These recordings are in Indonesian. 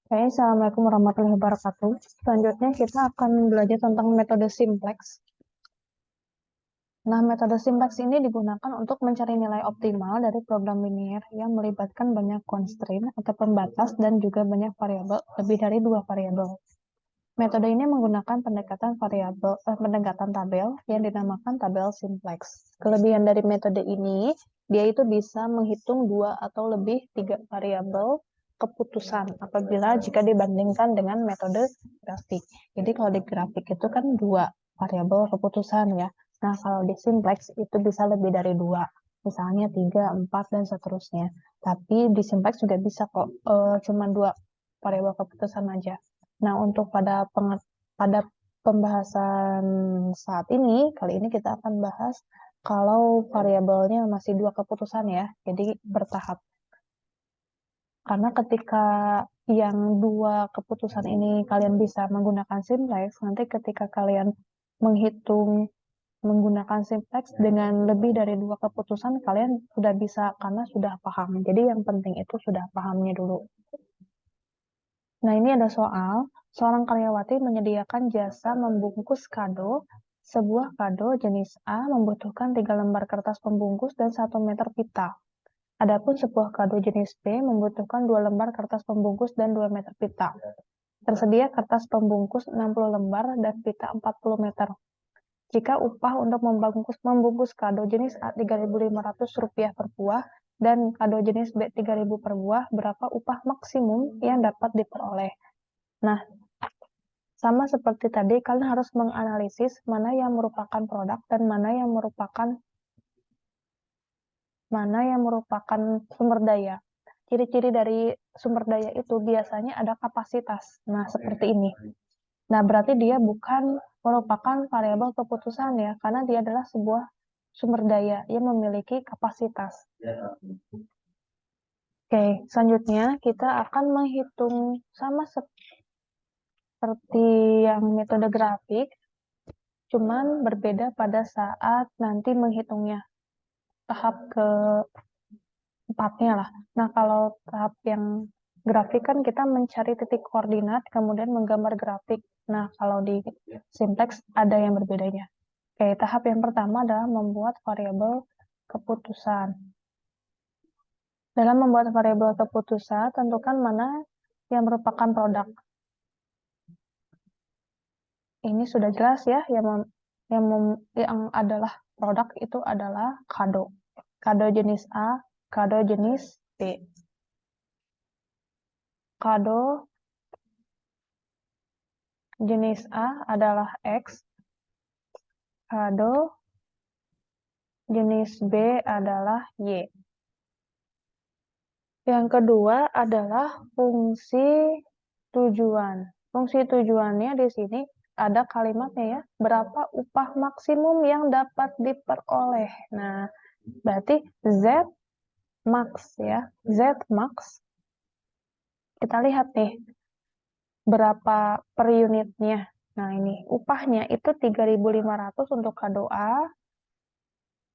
Oke, Assalamualaikum warahmatullahi wabarakatuh. Selanjutnya kita akan belajar tentang metode simplex. Nah, metode simplex ini digunakan untuk mencari nilai optimal dari program linear yang melibatkan banyak constraint atau pembatas dan juga banyak variabel, lebih dari 2 variabel. Metode ini menggunakan pendekatan tabel yang dinamakan tabel simplex. Kelebihan dari metode ini, dia itu bisa menghitung 2 atau lebih 3 variabel keputusan apabila jika dibandingkan dengan metode grafik. Jadi kalau di grafik itu kan 2 variabel keputusan ya. Nah, kalau di simplex itu bisa lebih dari 2. Misalnya 3, 4, dan seterusnya. Tapi di simplex juga bisa kok, cuma 2 variabel keputusan aja. Nah, untuk pada pembahasan saat ini, kali ini kita akan bahas kalau variabelnya masih 2 keputusan ya, jadi bertahap. Karena ketika yang 2 keputusan ini kalian bisa menggunakan simplex, nanti ketika kalian menghitung menggunakan simplex dengan lebih dari 2 keputusan, kalian sudah bisa karena sudah paham. Jadi yang penting itu sudah pahamnya dulu. Nah, ini ada seorang karyawati menyediakan jasa membungkus kado. Sebuah kado jenis A membutuhkan 3 lembar kertas pembungkus dan 1 meter pita. Adapun sebuah kado jenis B membutuhkan 2 lembar kertas pembungkus dan 2 meter pita. Tersedia kertas pembungkus 60 lembar dan pita 40 meter. Jika upah untuk membungkus kado jenis A Rp3.500 per buah dan kado jenis B Rp3.000 per buah, berapa upah maksimum yang dapat diperoleh? Nah, sama seperti tadi, kalian harus menganalisis mana yang merupakan produk dan mana yang merupakan sumber daya. Ciri-ciri dari sumber daya itu biasanya ada kapasitas. Nah, seperti ini. Nah, berarti dia bukan merupakan variabel keputusan ya, karena dia adalah sebuah sumber daya yang memiliki kapasitas. Oke, selanjutnya kita akan menghitung sama seperti yang metode grafik, cuman berbeda pada saat nanti menghitungnya. Tahap keempatnya lah. Nah, kalau tahap yang grafik kan kita mencari titik koordinat, kemudian menggambar grafik. Nah, kalau di simplex ada yang berbedanya. Oke, tahap yang pertama adalah membuat variabel keputusan. Dalam membuat variabel keputusan, tentukan mana yang merupakan produk. Ini sudah jelas ya, yang adalah produk itu adalah kado. Kado jenis A, kado jenis B. Kado jenis A adalah X, kado jenis B adalah Y. Yang kedua adalah fungsi tujuan. Fungsi tujuannya di sini ada kalimatnya ya, berapa upah maksimum yang dapat diperoleh. Nah, berarti Z max ya, Z max. Kita lihat nih, berapa per unitnya. Nah, ini upahnya itu 3.500 untuk kado A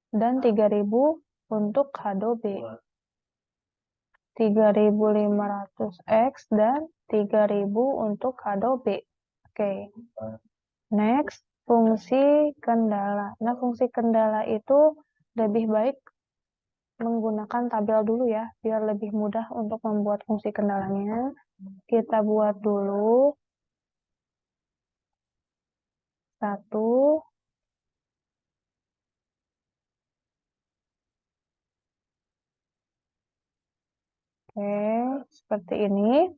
dan 3.000 untuk kado B. 3.500 X dan 3.000 untuk kado B. Oke. Next, fungsi kendala. Nah, fungsi kendala itu lebih baik menggunakan tabel dulu ya, biar lebih mudah untuk membuat fungsi kendalanya. Kita buat dulu satu. Oke, seperti ini.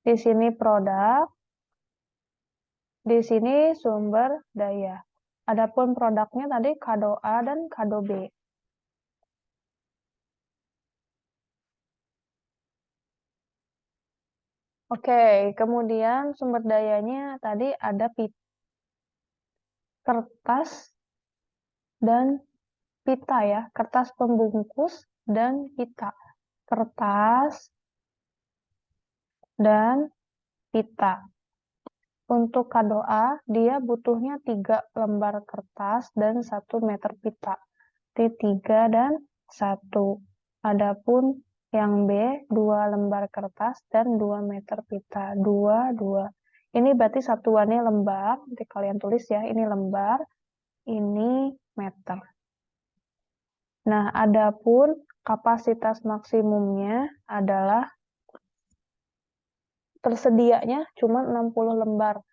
Di sini produk, di sini sumber daya. Adapun produknya tadi kado A dan kado B. Oke, kemudian sumber dayanya tadi ada kertas dan pita ya, kertas pembungkus dan pita. Kertas dan pita. Untuk kado A, dia butuhnya 3 lembar kertas dan 1 meter pita. T3 dan 1. Adapun Yang B, 2 lembar kertas dan 2 meter pita. 2, 2. Ini berarti satuannya lembar. Nanti kalian tulis ya, ini lembar, ini meter. Nah, adapun kapasitas maksimumnya adalah tersedianya cuma 60 lembar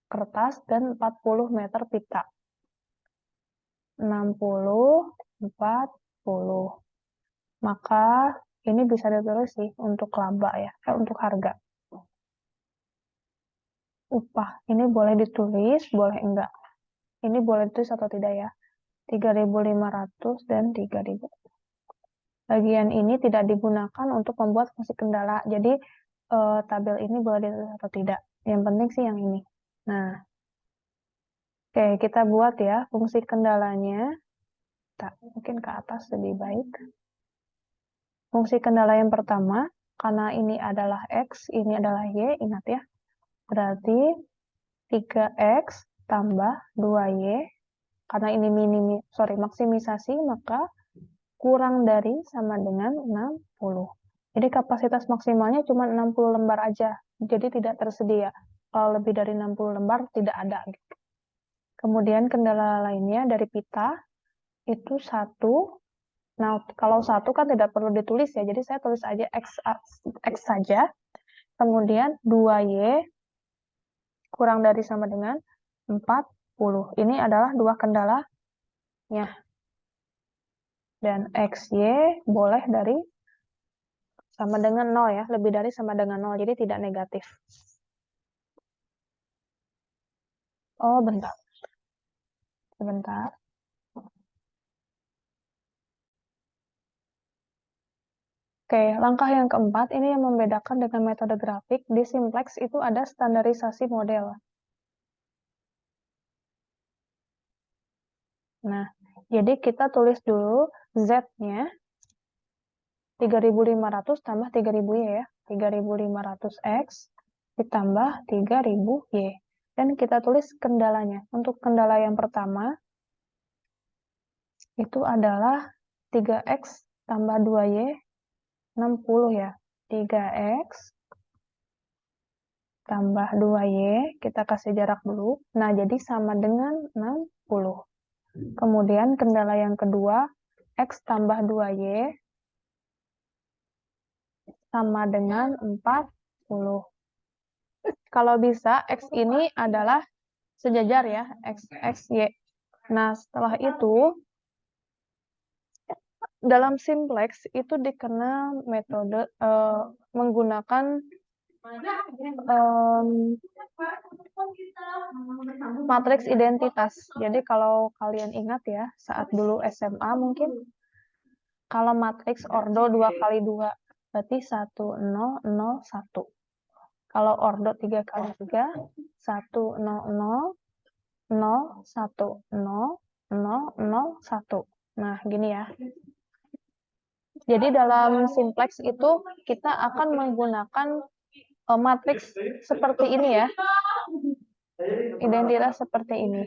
kertas dan 40 meter pita. 60, 40. Maka ini bisa ditulis sih untuk laba ya, untuk harga. Upah ini boleh ditulis, boleh enggak. Ini boleh ditulis atau tidak ya. 3.500 dan 3.000. Bagian ini tidak digunakan untuk membuat fungsi kendala. Jadi tabel ini boleh ditulis atau tidak. Yang penting sih yang ini. Nah, oke, kita buat ya fungsi kendalanya. Mungkin ke atas lebih baik. Fungsi kendala yang pertama, karena ini adalah X, ini adalah Y, ingat ya. Berarti 3X tambah 2Y, karena ini maksimisasi, maka kurang dari sama dengan 60. Jadi kapasitas maksimalnya cuma 60 lembar aja, jadi tidak tersedia. Kalau lebih dari 60 lembar, tidak ada. Kemudian kendala lainnya dari pita, itu 1. Nah, kalau 1 kan tidak perlu ditulis ya, jadi saya tulis aja X saja. Kemudian 2Y kurang dari sama dengan 40. Ini adalah dua kendalanya. Dan XY boleh dari sama dengan 0 ya, lebih dari sama dengan 0, jadi tidak negatif. Oh, bentar. Sebentar. Oke, langkah yang keempat, ini yang membedakan dengan metode grafik. Di simplex itu ada standarisasi model. Nah, jadi kita tulis dulu Z-nya 3.500 tambah 3.000Y ya. 3.500X ditambah 3.000Y. Dan kita tulis kendalanya. Untuk kendala yang pertama, itu adalah 3X tambah 2Y, 60 ya. 3X tambah 2Y, kita kasih jarak dulu. Nah, jadi sama dengan 60. Kemudian kendala yang kedua, X tambah 2Y sama dengan 40. Kalau bisa, X ini adalah sejajar ya, X, Y. Nah, setelah itu, dalam simplex itu dikenal metode menggunakan matriks identitas. Jadi kalau kalian ingat ya, saat dulu SMA mungkin, kalau matriks ordo 2 kali 2, berarti 1, 0, 0, 1. Kalau ordo 3 kali 3, 1, 0, 0, 0, 1, 0, 0, 0, 1. Nah, gini ya. Jadi dalam simplex itu kita akan menggunakan matriks seperti ini ya. Identitas seperti ini.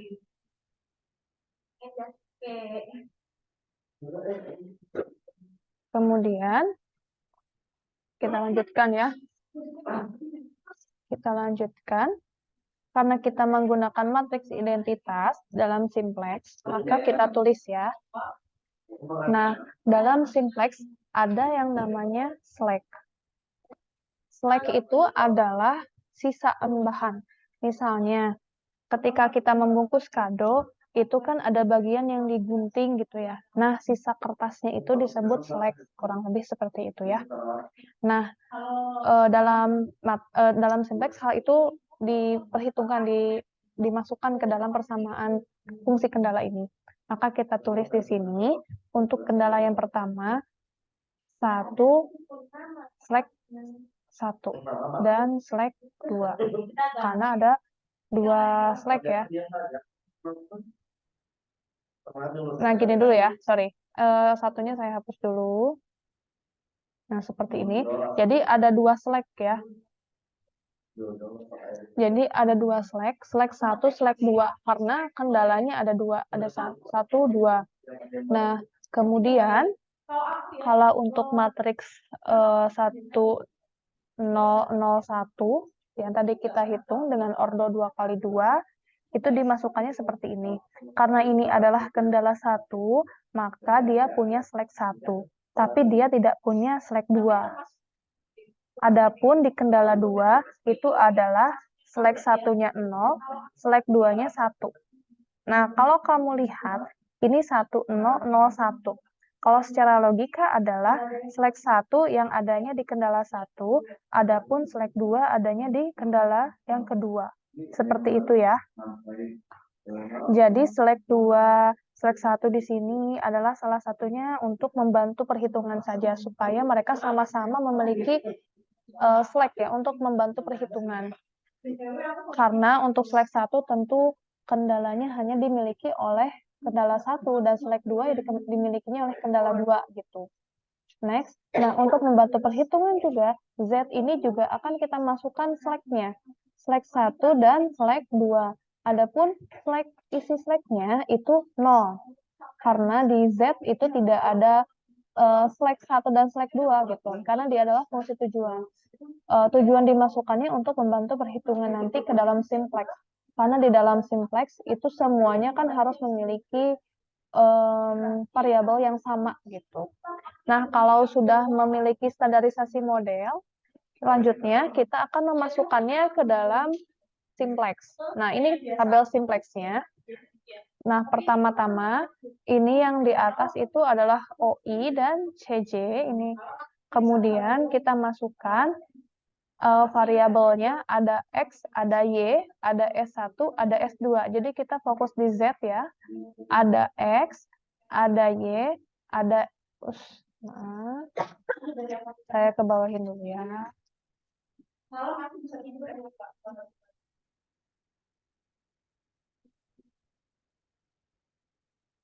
Kemudian kita lanjutkan ya. Kita lanjutkan. Karena kita menggunakan matriks identitas dalam simplex, maka kita tulis ya. Nah, dalam simplex ada yang namanya slack. Slack itu adalah sisaan bahan. Misalnya, ketika kita membungkus kado, itu kan ada bagian yang digunting gitu ya. Nah, sisa kertasnya itu disebut slack, kurang lebih seperti itu ya. Nah, dalam simplex hal itu diperhitungkan, dimasukkan ke dalam persamaan fungsi kendala ini. Maka kita tulis di sini untuk kendala yang pertama 1 slack 1 dan slack 2. Karena ada 2 slack ya. Nah, gini dulu ya, sorry. Satunya saya hapus dulu. Nah, seperti ini. Jadi ada 2 slack ya. Jadi ada 2 slack 1, slack 2. Karena kendalanya ada 2, ada 1, 2. Nah, kemudian Kalau untuk matriks 1, 0, 0, 1 yang tadi kita hitung dengan ordo 2 kali 2, itu dimasukkannya seperti ini. Karena ini adalah kendala 1, maka dia punya selek 1. Tapi dia tidak punya selek 2. Adapun di kendala 2, itu adalah selek 1-nya 0, selek 2-nya 1. Nah, kalau kamu lihat, ini 1, 0, 0, 1. Kalau secara logika adalah selek 1 yang adanya di kendala 1, adapun selek 2 adanya di kendala yang kedua. Seperti itu ya. Jadi selek 2, selek 1 di sini adalah salah satunya untuk membantu perhitungan saja, supaya mereka sama-sama memiliki selek ya, untuk membantu perhitungan. Karena untuk selek 1 tentu kendalanya hanya dimiliki oleh kendala 1 dan selek 2 ya dimilikinya oleh kendala 2 gitu. Next, nah untuk membantu perhitungan juga, Z ini juga akan kita masukkan seleknya. Selek 1 dan selek 2. Adapun isi seleknya itu 0. Karena di Z itu tidak ada selek 1 dan selek 2 gitu. Karena dia adalah fungsi tujuan. Tujuan dimasukkannya untuk membantu perhitungan nanti ke dalam simplex. Karena di dalam simplex itu semuanya kan harus memiliki variabel yang sama gitu. Nah, kalau sudah memiliki standarisasi model, selanjutnya kita akan memasukkannya ke dalam simplex. Nah, ini tabel simplexnya. Nah, pertama-tama ini yang di atas itu adalah OI dan CJ. Ini kemudian kita masukkan variabelnya, ada X, ada Y, ada S1, ada S2. Jadi kita fokus di Z ya. Ada X, ada Y, ada nah, saya ke bawahin dulu ya.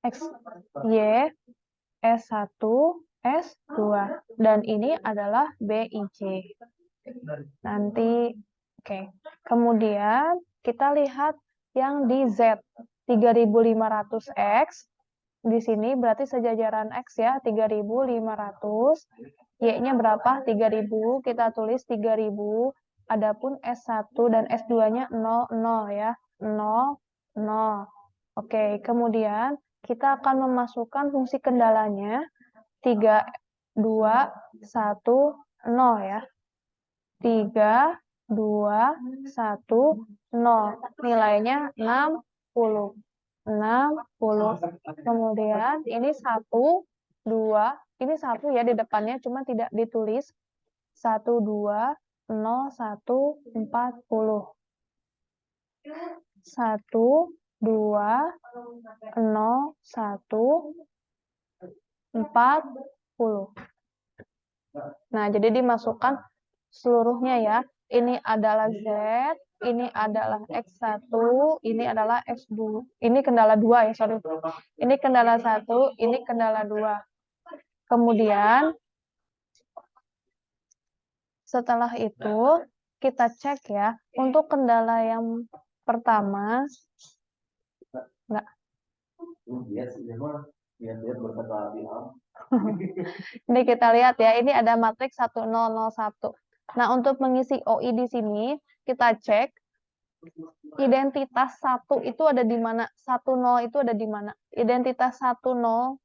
X, Y, S1, S2. Dan ini adalah B, I, C. Nanti, oke. Kemudian kita lihat yang di Z, 3500X. Di sini berarti sejajaran X ya, 3500. Y-nya berapa? 3000. Kita tulis 3000. Adapun S1 dan S2-nya 0, 0 ya. 0, 0. Oke, kemudian kita akan memasukkan fungsi kendalanya 3, 2, 1, 0 ya. 3, 2, 1, 0. Nilainya 60. 60. Kemudian ini 1, 2. Ini 1 ya di depannya, cuma tidak ditulis. 1, 2, 0, 1, 40. 1, 2, 0, 1, 40. Nah, jadi dimasukkan seluruhnya ya. Ini adalah Z, ini adalah X1, ini adalah X2. Ini kendala 2 ya, sorry. Ini kendala 1, ini kendala 2. Kemudian, setelah itu, kita cek ya, untuk kendala yang pertama, enggak. Ini kita lihat ya, ini ada matriks 1001. Nah, untuk mengisi OI di sini, kita cek identitas 1 itu ada di mana? 10 itu ada di mana? Identitas 10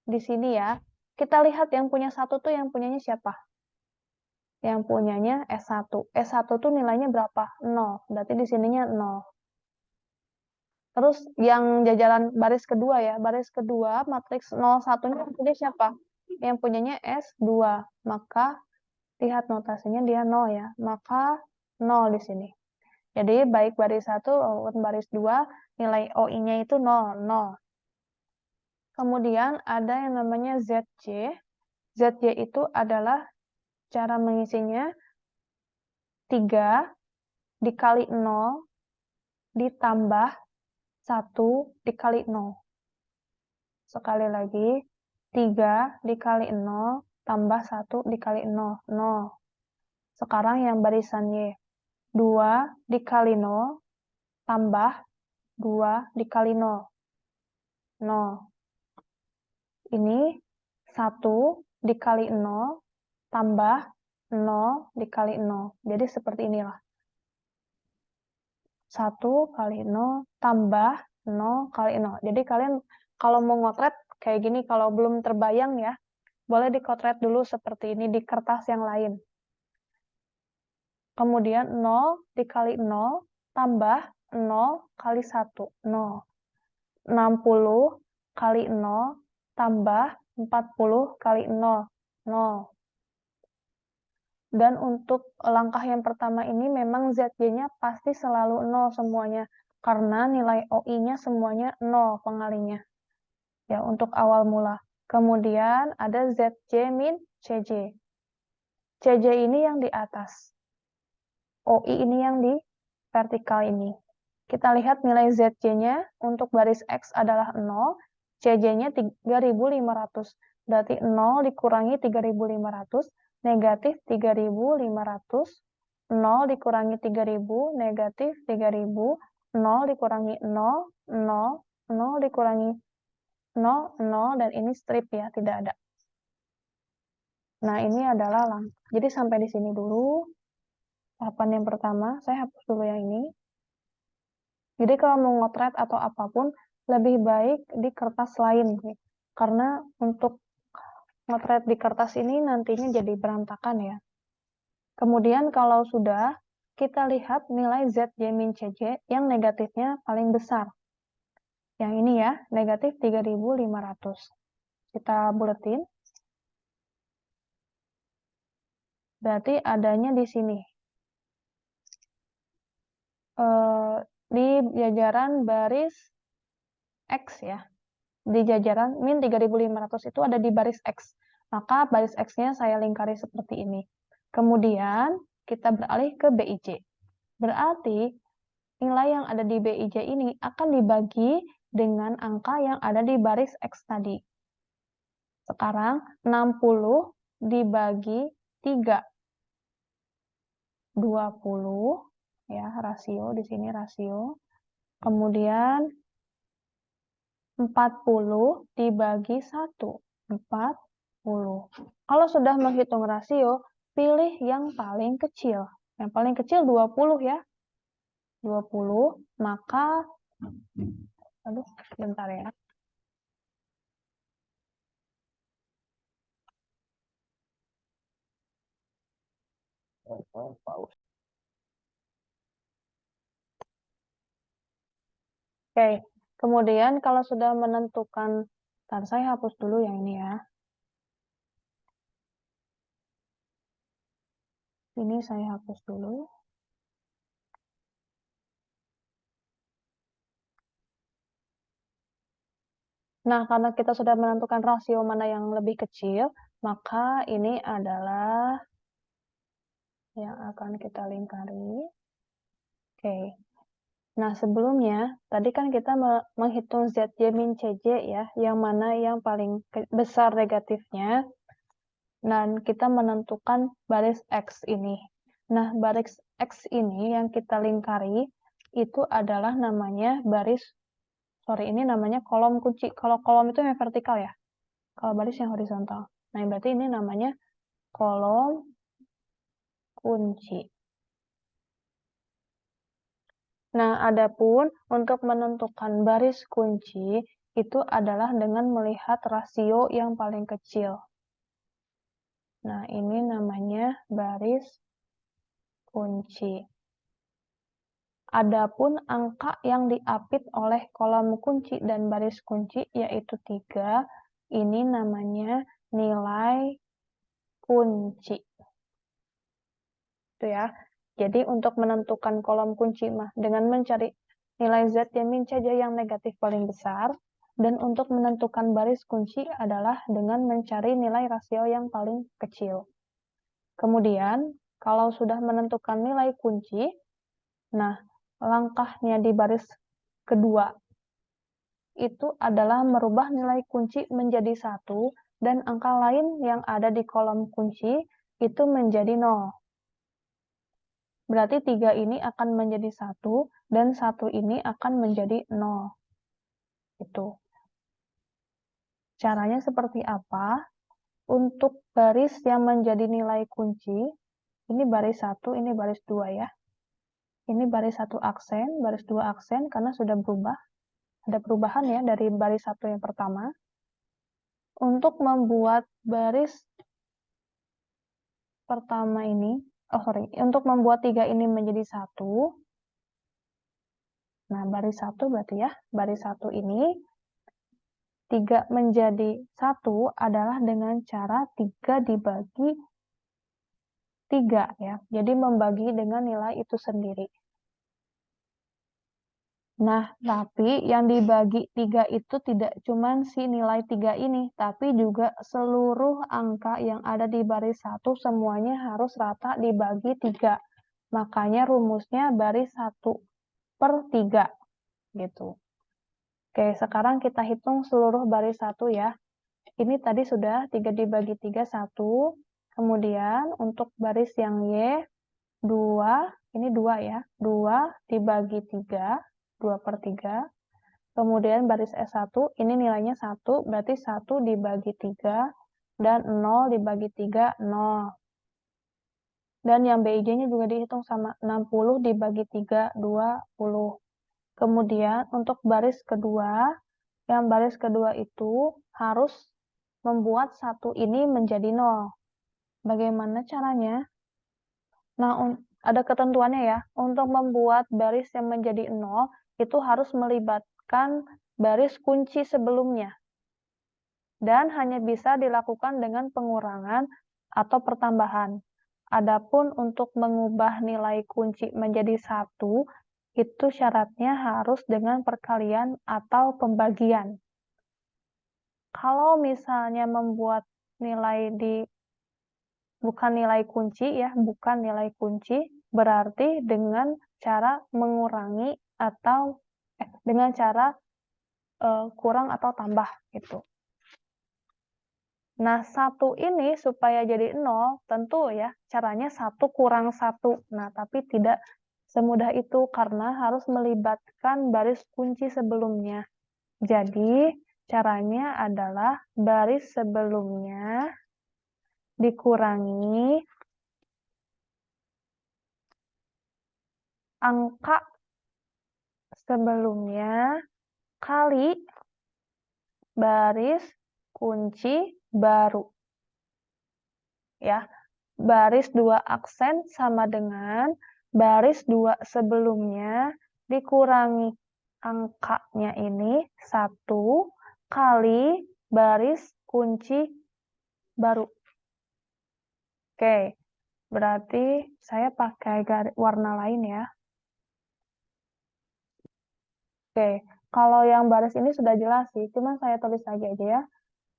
di sini ya. Kita lihat yang punya 1 tuh yang punyanya siapa? Yang punyanya S1. S1 tuh nilainya berapa? 0. Berarti di sininya 0. Terus yang jajaran baris kedua ya. Baris kedua matriks 01-nya punya siapa? Yang punyanya S2. Maka lihat notasinya dia 0 ya. Maka 0 di sini. Jadi baik baris 1 maupun baris 2 nilai OI-nya itu 0, 0. Kemudian ada yang namanya ZJ. ZJ itu adalah cara mengisinya 3 dikali 0 ditambah 1 dikali 0. Sekali lagi, 3 dikali 0 tambah 1 dikali 0, 0. Sekarang yang barisan Y, 2 dikali 0 tambah 2 dikali 0, 0. Ini 1 dikali 0 tambah 0 dikali 0. Jadi seperti inilah. 1 kali 0 tambah 0 kali 0. Jadi kalian kalau mau ngotret kayak gini, kalau belum terbayang ya, boleh dikotret dulu seperti ini di kertas yang lain. Kemudian 0 dikali 0 tambah 0 kali 1, 0. 60 kali 0 tambah 40 kali 0, 0. Dan untuk langkah yang pertama ini memang ZY-nya pasti selalu 0 semuanya, karena nilai OI-nya semuanya 0 pengalinya. Ya, untuk awal mula. Kemudian ada ZJ min CJ. CJ ini yang di atas. OI ini yang di vertikal ini. Kita lihat nilai ZJ-nya untuk baris X adalah 0, CJ-nya 3.500. Berarti 0 dikurangi 3.500, negatif 3.500, 0 dikurangi 3.000, negatif 3.000, 0 dikurangi 0, 0, 0 dikurangi 0, 0, dan ini strip ya, tidak ada. Nah, ini adalah langkah. Jadi sampai di sini dulu. Tahapan yang pertama, saya hapus dulu yang ini. Jadi kalau mau ngotret atau apapun, lebih baik di kertas lain. Karena untuk ngotret di kertas ini nantinya jadi berantakan ya. Kemudian kalau sudah, kita lihat nilai ZY min CJ yang negatifnya paling besar. Yang ini ya, negatif 3.500. Kita buletin. Berarti adanya di sini. Di jajaran baris X ya. Di jajaran min 3.500 itu ada di baris X. Maka baris X-nya saya lingkari seperti ini. Kemudian kita beralih ke BIJ. Berarti nilai yang ada di BIJ ini akan dibagi dengan angka yang ada di baris X tadi. Sekarang 60 dibagi 3. 20 ya, rasio di sini rasio. Kemudian 40 dibagi 1. 40. Kalau sudah menghitung rasio, pilih yang paling kecil. Yang paling kecil 20 ya. 20, maka aduh, bentar ya. Oke, kemudian kalau sudah menentukan, ntar saya hapus dulu yang ini ya. Ini saya hapus dulu. Nah, karena kita sudah menentukan rasio mana yang lebih kecil, maka ini adalah yang akan kita lingkari. Oke. Nah, sebelumnya, tadi kan kita menghitung ZY min CJ ya, yang mana yang paling besar negatifnya, dan kita menentukan baris X ini. Nah, baris X ini yang kita lingkari, itu adalah namanya ini namanya kolom kunci. Kalau kolom itu yang vertikal ya, kalau baris yang horizontal. Nah, berarti ini namanya kolom kunci. Nah, adapun untuk menentukan baris kunci itu adalah dengan melihat rasio yang paling kecil. Nah, ini namanya baris kunci. Adapun angka yang diapit oleh kolom kunci dan baris kunci yaitu 3, ini namanya nilai kunci. Itu ya. Jadi untuk menentukan kolom kunci dengan mencari nilai Z yang min CJ yang negatif paling besar, dan untuk menentukan baris kunci adalah dengan mencari nilai rasio yang paling kecil. Kemudian, kalau sudah menentukan nilai kunci, nah, langkahnya di baris kedua itu adalah merubah nilai kunci menjadi 1 dan angka lain yang ada di kolom kunci itu menjadi 0. Berarti 3 ini akan menjadi 1 dan 1 ini akan menjadi 0. Itu. Caranya seperti apa? untuk baris yang menjadi nilai kunci, ini baris 1, ini baris 2 ya. Ini baris 1 aksen, baris 2 aksen karena sudah berubah. Ada perubahan ya dari baris 1 yang pertama. Untuk membuat baris pertama ini, untuk membuat 3 ini menjadi 1. Nah, baris 1 berarti ya, baris 1 ini 3 menjadi 1 adalah dengan cara 3 dibagi 3 ya. Jadi membagi dengan nilai itu sendiri. Nah, tapi yang dibagi 3 itu tidak cuma si nilai 3 ini, tapi juga seluruh angka yang ada di baris 1 semuanya harus rata dibagi 3. Makanya rumusnya baris 1/3 gitu. Oke, sekarang kita hitung seluruh baris 1 ya. Ini tadi sudah 3 dibagi 3, 1. Kemudian untuk baris yang Y, 2, ini 2 ya. 2 dibagi 3, 2/3. Kemudian baris S1, ini nilainya 1, berarti 1 dibagi 3, dan 0 dibagi 3, 0. Dan yang BIJ-nya juga dihitung sama, 60 dibagi 3, 20. Kemudian untuk baris kedua, yang baris kedua itu harus membuat 1 ini menjadi 0. Bagaimana caranya? Nah, ada ketentuannya ya. Untuk membuat baris yang menjadi 0, itu harus melibatkan baris kunci sebelumnya. Dan hanya bisa dilakukan dengan pengurangan atau pertambahan. Adapun untuk mengubah nilai kunci menjadi 1, itu syaratnya harus dengan perkalian atau pembagian. Kalau misalnya membuat nilai bukan nilai kunci ya, bukan nilai kunci, berarti dengan cara mengurangi atau dengan cara kurang atau tambah gitu. Nah, 1 ini supaya jadi 0, tentu ya caranya 1 kurang 1. Nah, tapi tidak semudah itu karena harus melibatkan baris kunci sebelumnya. Jadi, caranya adalah baris sebelumnya dikurangi angka sebelumnya kali baris kunci baru. Ya, baris 2 aksen sama dengan baris 2 sebelumnya dikurangi angkanya ini 1 kali baris kunci baru. Oke, berarti saya pakai warna lain ya. Oke, kalau yang baris ini sudah jelas sih, cuman saya tulis lagi aja ya.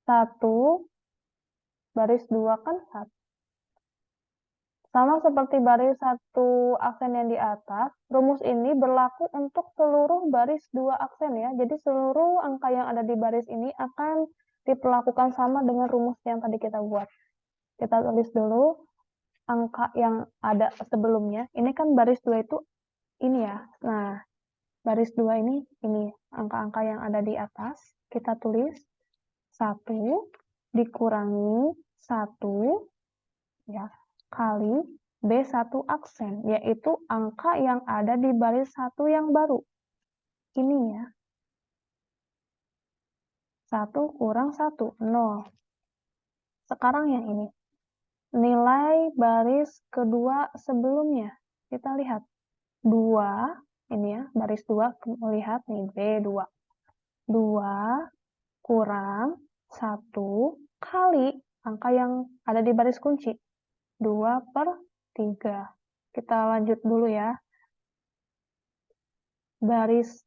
1, baris 2 kan 1. Sama seperti baris 1 aksen yang di atas, rumus ini berlaku untuk seluruh baris 2 aksen ya. Jadi seluruh angka yang ada di baris ini akan diperlakukan sama dengan rumus yang tadi kita buat. Kita tulis dulu angka yang ada sebelumnya. Ini kan baris 2 itu ini ya. Nah, baris 2 ini angka-angka yang ada di atas. Kita tulis 1 dikurangi 1 ya kali B1 aksen, yaitu angka yang ada di baris 1 yang baru. Ini ya. 1 kurang 1, 0. Sekarang yang ini. Nilai baris kedua sebelumnya. Kita lihat. 2, ini ya, baris 2, melihat nih, B2. 2 kurang 1 kali angka yang ada di baris kunci. 2/3. Kita lanjut dulu ya. Baris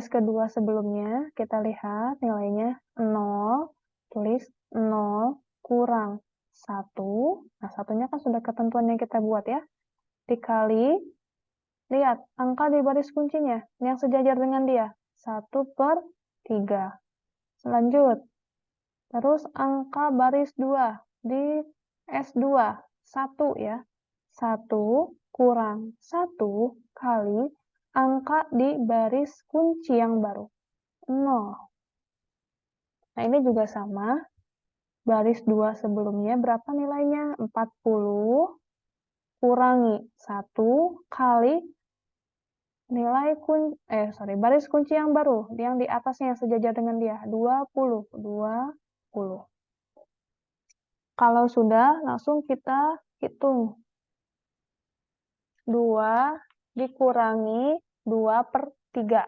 kedua sebelumnya, kita lihat nilainya 0, tulis 0 kurang 1. Nah, satunya kan sudah ketentuan yang kita buat ya. Dikali, lihat, angka di baris kuncinya, yang sejajar dengan dia, 1/3. Lanjut. Terus angka baris 2 di S2, 1 ya. 1 kurang 1 kali angka di baris kunci yang baru, 0. Nah, ini juga sama. Baris 2 sebelumnya berapa nilainya? 40 kurangi 1 kali nilai baris kunci yang baru, yang di atasnya yang sejajar dengan dia, 20. Kalau sudah, langsung kita hitung. 2 dikurangi 2/3.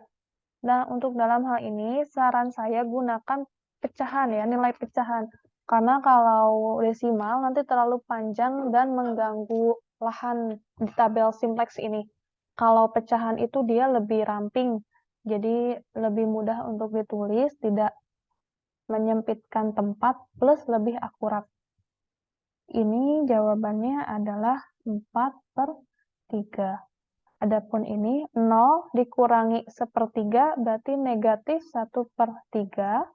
Nah, untuk dalam hal ini, saran saya gunakan pecahan ya, nilai pecahan. Karena kalau desimal nanti terlalu panjang dan mengganggu lahan di tabel simplex ini. Kalau pecahan itu dia lebih ramping, jadi lebih mudah untuk ditulis, tidak menyempitkan tempat, plus lebih akurat. Ini jawabannya adalah 4/3. Adapun ini 0 dikurangi 1/3 berarti negatif 1/3.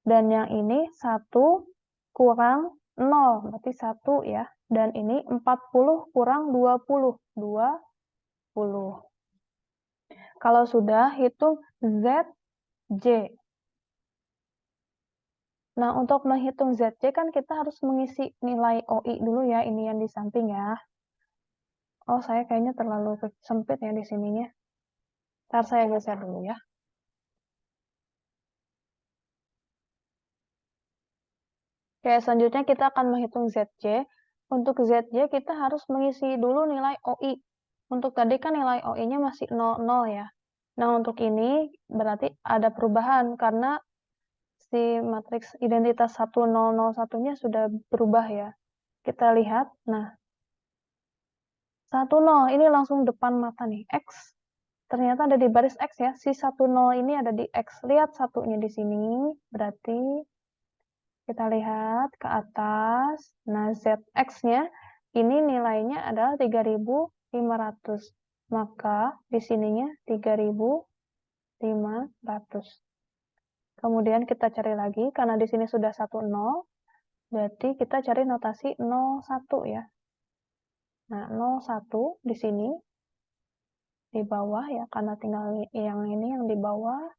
Dan yang ini 1 kurang 0 berarti 1 ya. Dan ini 40 kurang 20. 20. Kalau sudah, hitung ZJ. Nah, untuk menghitung ZJ kan kita harus mengisi nilai OI dulu ya, ini yang di samping ya. Oh, saya kayaknya terlalu sempit ya di sininya. Ntar saya geser dulu ya. Oke, selanjutnya kita akan menghitung ZJ. Untuk ZJ kita harus mengisi dulu nilai OI. Untuk tadi kan nilai OI-nya masih 00 ya. Nah, untuk ini berarti ada perubahan karena si matriks identitas 1001-nya sudah berubah ya. Kita lihat, nah 10 ini langsung depan mata nih, X. Ternyata ada di baris X ya, si 10 ini ada di X. Lihat satunya di sini, berarti kita lihat ke atas. Nah, ZX-nya ini nilainya adalah 3.500. Maka di sininya 3.500. Kemudian kita cari lagi, karena di sini sudah 10, berarti kita cari notasi 01 ya. Nah, 01 di sini, di bawah ya, karena tinggal yang ini yang di bawah.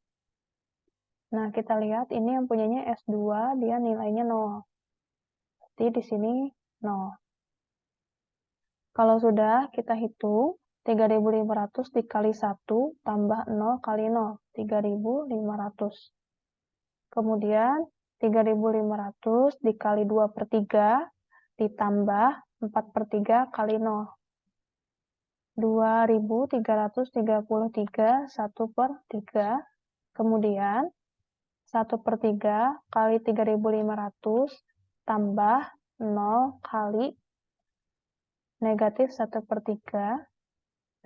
Nah, kita lihat ini yang punyanya S2, dia nilainya 0. Jadi di sini 0. Kalau sudah, kita hitung 3.500 dikali 1 tambah 0 kali 0, 3.500. Kemudian 3.500 dikali 2/3 ditambah 4/3 kali 0. 2.333, 1/3. Kemudian 1/3 kali 3.500 tambah 0 kali negatif 1/3,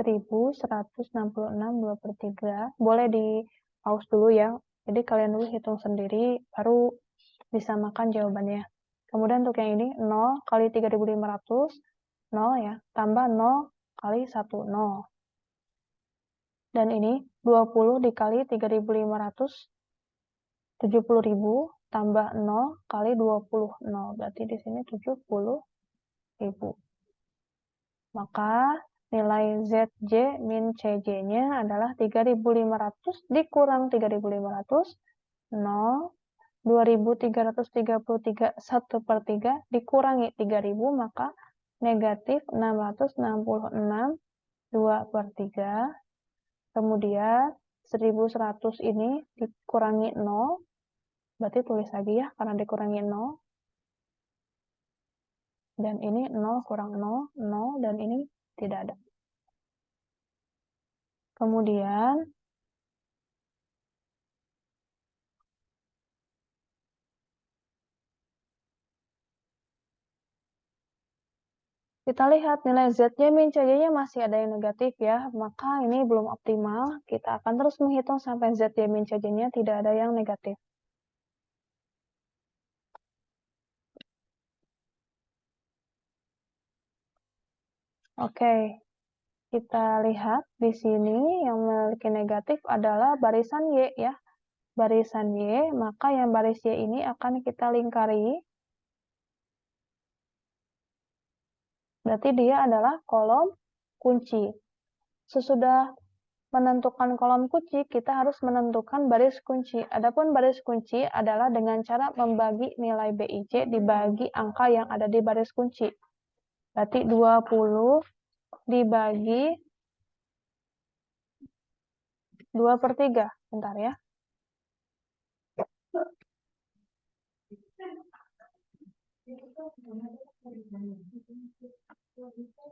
1.166 2/3. Boleh di pause dulu ya. Jadi kalian dulu hitung sendiri, baru disamakan jawabannya. Kemudian untuk yang ini, 0 kali 3.500, 0 ya, tambah 0 kali 1, 0. Dan ini 20 dikali 3.500, 70.000, tambah 0 kali 20, 0. Berarti di sini 70.000. Maka nilai ZJ min CJ-nya adalah 3.500 dikurang 3.500, 0, 2.333, 1/3 dikurangi 3.000, maka negatif 666, 2/3. Kemudian 1.100 ini dikurangi 0, berarti tulis lagi ya, karena dikurangi 0. Dan ini 0 kurang 0, 0, dan ini tidak ada. Kemudian kita lihat nilai Z-nya min CJ-nya masih ada yang negatif ya, maka ini belum optimal. Kita akan terus menghitung sampai Z-nya min CJ-nya tidak ada yang negatif. Oke, kita lihat di sini yang memiliki negatif adalah barisan Y ya. Barisan Y, maka yang baris Y ini akan kita lingkari. Berarti dia adalah kolom kunci. Sesudah menentukan kolom kunci, kita harus menentukan baris kunci. Adapun baris kunci adalah dengan cara membagi nilai BIC dibagi angka yang ada di baris kunci. Berarti 20 dibagi 2/3. Bentar ya.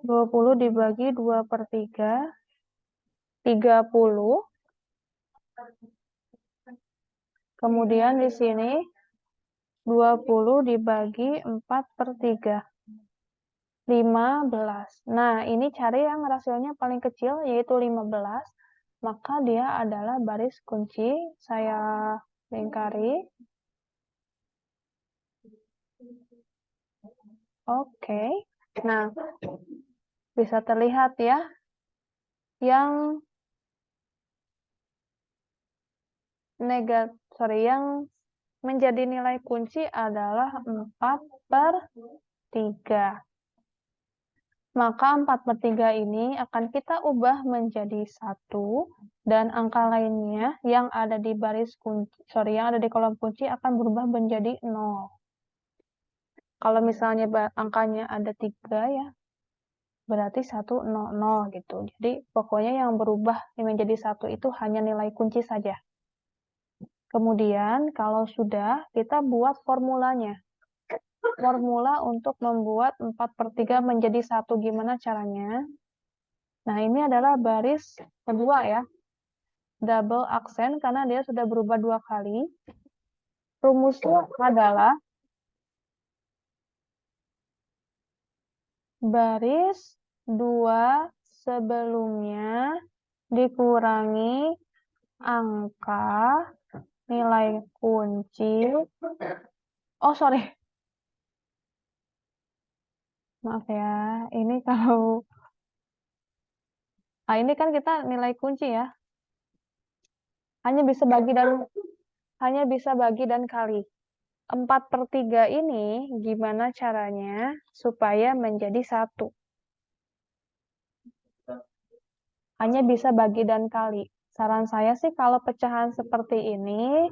20 dibagi 2/3, 30. Kemudian di sini 20 dibagi 4/3, 15. Nah, ini cari yang rasionya paling kecil, yaitu 15. Maka dia adalah baris kunci. Saya lingkari. Oke. Nah, bisa terlihat ya, yang yang menjadi nilai kunci adalah 4/3. Maka 4/3 ini akan kita ubah menjadi 1, dan angka lainnya yang ada di yang ada di kolom kunci akan berubah menjadi 0. Kalau misalnya angkanya ada 3 ya, berarti 100 gitu. Jadi pokoknya yang berubah menjadi 1 itu hanya nilai kunci saja. Kemudian kalau sudah, kita buat formulanya. Formula untuk membuat 4/3 menjadi 1, gimana caranya? Nah, ini adalah baris kedua ya. Double aksen karena dia sudah berubah 2 kali. Rumusnya adalah baris 2 sebelumnya dikurangi angka nilai kunci. Oh, sorry. Maaf ya. Ini ini kan kita nilai kunci ya. Hanya bisa bagi dan kali. 4/3 ini gimana caranya supaya menjadi 1? Hanya bisa bagi dan kali. Saran saya sih kalau pecahan seperti ini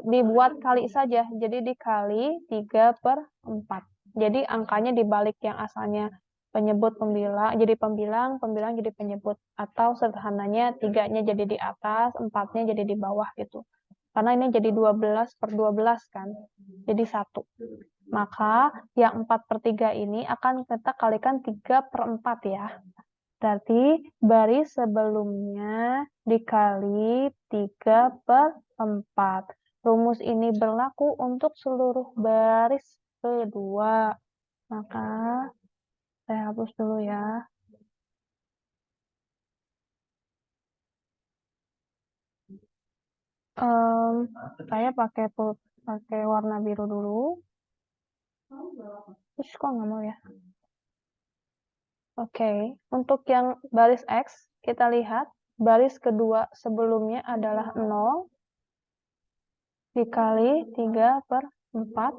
dibuat kali saja. Jadi dikali 3/4. Jadi angkanya dibalik, yang asalnya penyebut pembilang jadi pembilang, pembilang jadi penyebut. Atau sederhananya 3-nya jadi di atas, 4-nya jadi di bawah gitu. Karena ini jadi 12/12 kan. Jadi 1. Maka yang 4/3 ini akan kita kalikan 3/4 ya. Berarti baris sebelumnya dikali 3/4. Rumus ini berlaku untuk seluruh baris kedua. Maka saya hapus dulu ya. Saya pakai warna biru dulu. Terus kok nggak mau ya? Oke, untuk yang baris X, kita lihat baris kedua sebelumnya adalah 0 dikali 3/4.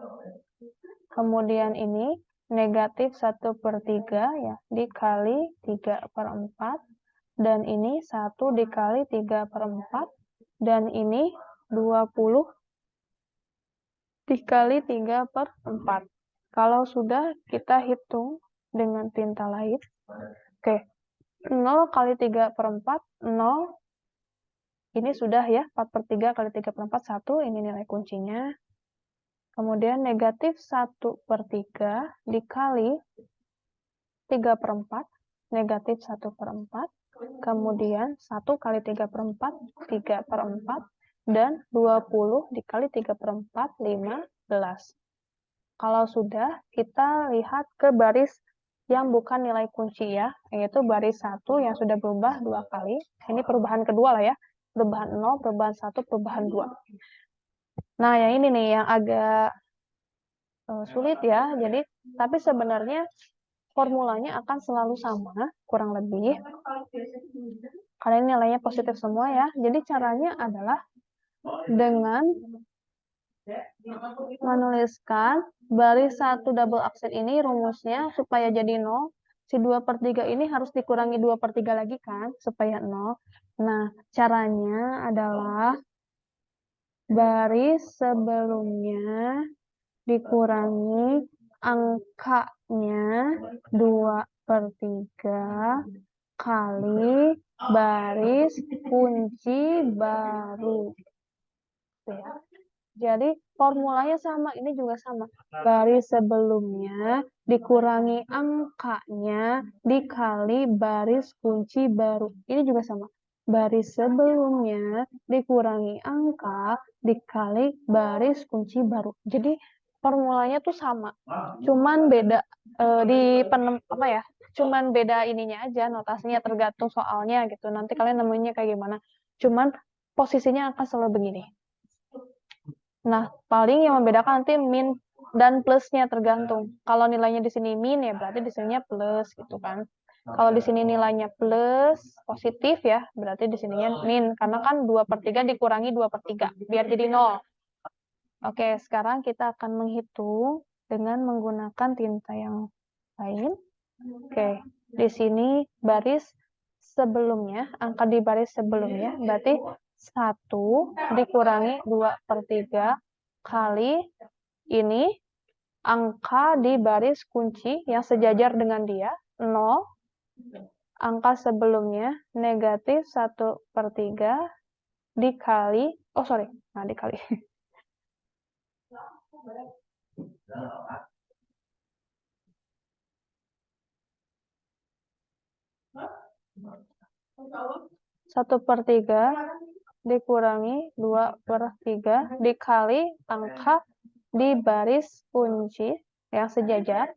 Kemudian ini negatif 1/3 ya, dikali 3/4. Dan ini 1 dikali 3/4. Dan ini 20 dikali 3/4. Kalau sudah, kita hitung dengan tinta lain. Oke, 0 kali 3/4, 0. Ini sudah ya, 4/3 kali 3/4, 1. Ini nilai kuncinya. Kemudian negatif 1/3 dikali 3/4, negatif 1/4. Kemudian 1 kali 3/4, 3/4. Dan 20 dikali 3/4, 15. Kalau sudah, kita lihat ke baris yang bukan nilai kunci ya, yaitu baris 1 yang sudah berubah 2 kali. Ini perubahan kedua lah ya, perubahan 0, perubahan 1, perubahan 2. Nah, yang ini nih yang agak sulit ya. Jadi, tapi sebenarnya formulanya akan selalu sama, kurang lebih. Karena ini nilainya positif semua ya. Jadi caranya adalah dengan menuliskan baris 1 double aksen ini rumusnya supaya jadi 0. Si 2/3 ini harus dikurangi 2/3 lagi kan, supaya 0. Nah, caranya adalah baris sebelumnya dikurangi angkanya 2/3 kali baris kunci baru. Ya. Jadi formulanya sama, ini juga sama. Baris sebelumnya dikurangi angkanya dikali baris kunci baru. Ini juga sama. Baris sebelumnya dikurangi angka dikali baris kunci baru. Jadi formulanya tuh sama. Cuman beda di apa ya? Cuman beda ininya aja, notasinya tergantung soalnya gitu. Nanti kalian nemuinnya kayak gimana. Cuman posisinya akan selalu begini. Nah, paling yang membedakan nanti min dan plusnya tergantung. Kalau nilainya di sini min, ya berarti di sininya plus gitu kan. Kalau di sini nilainya plus, positif ya, berarti di sininya min. Karena kan 2/3 dikurangi 2/3, biar jadi 0. Oke, sekarang kita akan menghitung dengan menggunakan tinta yang lain. Oke, di sini baris sebelumnya, angka di baris sebelumnya, berarti 1 dikurangi 2/3 kali ini angka di baris kunci yang sejajar dengan dia, 0, angka sebelumnya negatif 1/3 dikali, dikali. Satu per tiga dikurangi 2/3 dikali angka di baris kunci yang sejajar.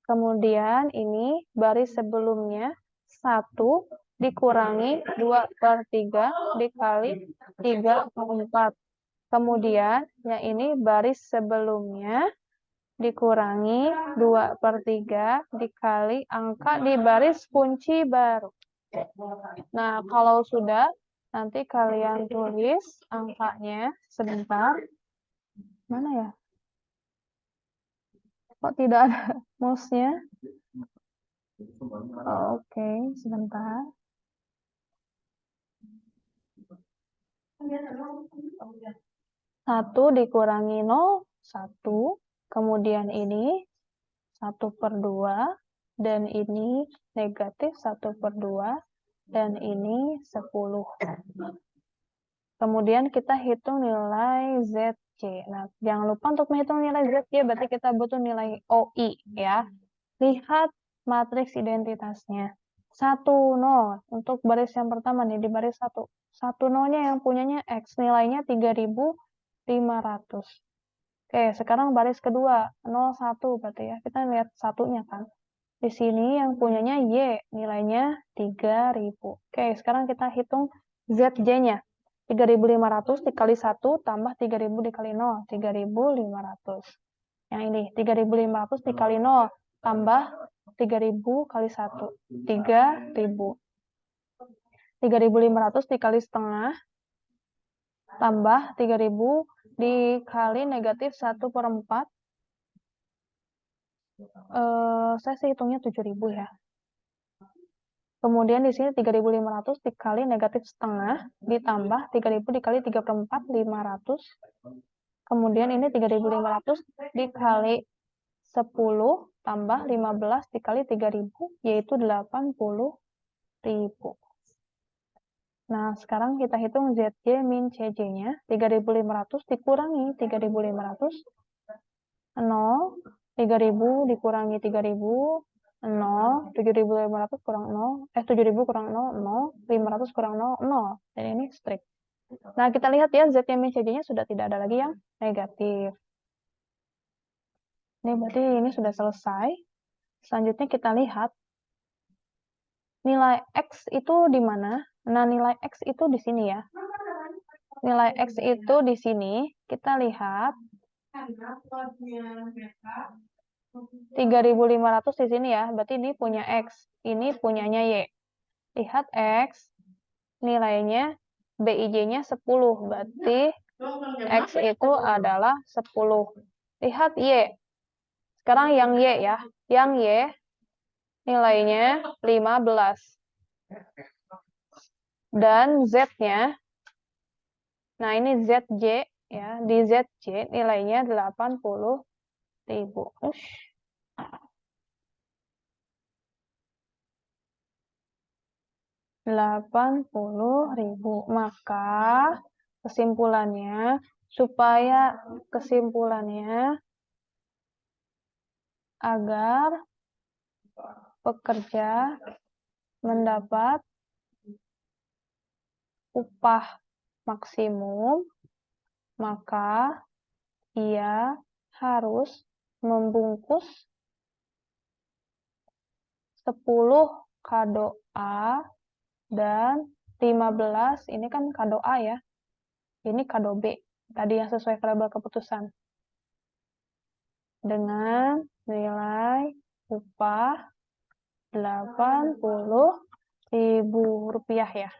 Kemudian ini baris sebelumnya 1 dikurangi 2/3 dikali 3/4. Kemudian yang ini baris sebelumnya dikurangi 2/3 dikali angka di baris kunci baru. Nah, kalau sudah, nanti kalian tulis angkanya sebentar. Mana ya? Kok tidak ada mouse-nya? Oke, sebentar. Satu dikurangi 0, 1. Kemudian ini 1/2. Dan ini negatif 1/2. Dan ini 10. Kemudian kita hitung nilai ZC. Nah, jangan lupa untuk menghitung nilai ZC, berarti kita butuh nilai OI ya. Lihat matriks identitasnya. 1, 0. Untuk baris yang pertama nih, di baris 1. 1, 0-nya yang punyanya X, nilainya 3.500. Oke, sekarang baris kedua, 0, 1 berarti ya. Kita lihat satunya kan. Di sini yang punyanya Y, nilainya 3.000. Oke, sekarang kita hitung ZJ-nya. 3.500 dikali 1 tambah 3.000 dikali 0, 3.500. Yang ini, 3.500 dikali 0 tambah 3.000 kali 1, 3.000. 3.500 dikali setengah tambah 3.000 dikali negatif 1/4. Saya sih hitungnya 7.000 ya. Kemudian di sini 3.500 dikali negatif setengah ditambah 3.000 dikali 3/4, 500. Kemudian ini 3.500 dikali 10 tambah 15 dikali 3.000, yaitu 80.000. Nah, sekarang kita hitung ZJ min CJ-nya. 3.500 dikurangi 3.500, 0. 3.000 dikurangi 3.000, 0. 7.500 kurang 0. 7.000 kurang 0, 0. 500 kurang 0, 0. Dan ini strip. Nah, kita lihat ya, ZJ min CJ-nya sudah tidak ada lagi yang negatif. Ini berarti ini sudah selesai. Selanjutnya kita lihat nilai X itu di mana? Nah, nilai X itu di sini ya. Nilai X itu di sini, kita lihat 3.500 di sini ya, berarti ini punya X, ini punyanya Y. Lihat X, nilainya BIJ-nya 10, berarti X itu adalah 10. Lihat Y, sekarang yang Y ya, yang Y nilainya 15. Dan Z-nya, nah ini ZJ, ya, di ZJ nilainya 80.000. 80.000. Maka kesimpulannya, supaya kesimpulannya agar pekerja mendapat upah maksimum, maka ia harus membungkus 10 kado A dan 15, ini kan kado A ya, ini kado B, tadi yang sesuai variabel keputusan. Dengan nilai upah 80.000 rupiah ya.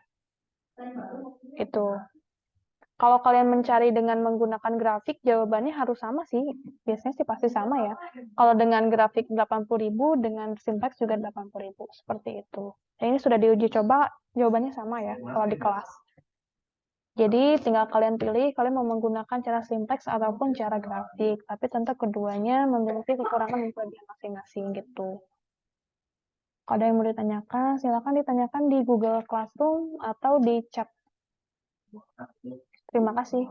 Itu. Kalau kalian mencari dengan menggunakan grafik, jawabannya harus sama sih. Biasanya sih pasti sama ya. Kalau dengan grafik 80.000, dengan simplex juga 80.000. Seperti itu. Dan ini sudah diuji coba, jawabannya sama ya kalau di kelas. Jadi tinggal kalian pilih, kalian mau menggunakan cara simplex ataupun cara grafik. Tapi tentu keduanya memiliki kekurangan dan kelebihan masing-masing gitu. Kalau ada yang mau ditanyakan, silakan ditanyakan di Google Classroom atau di chat. Terima kasih.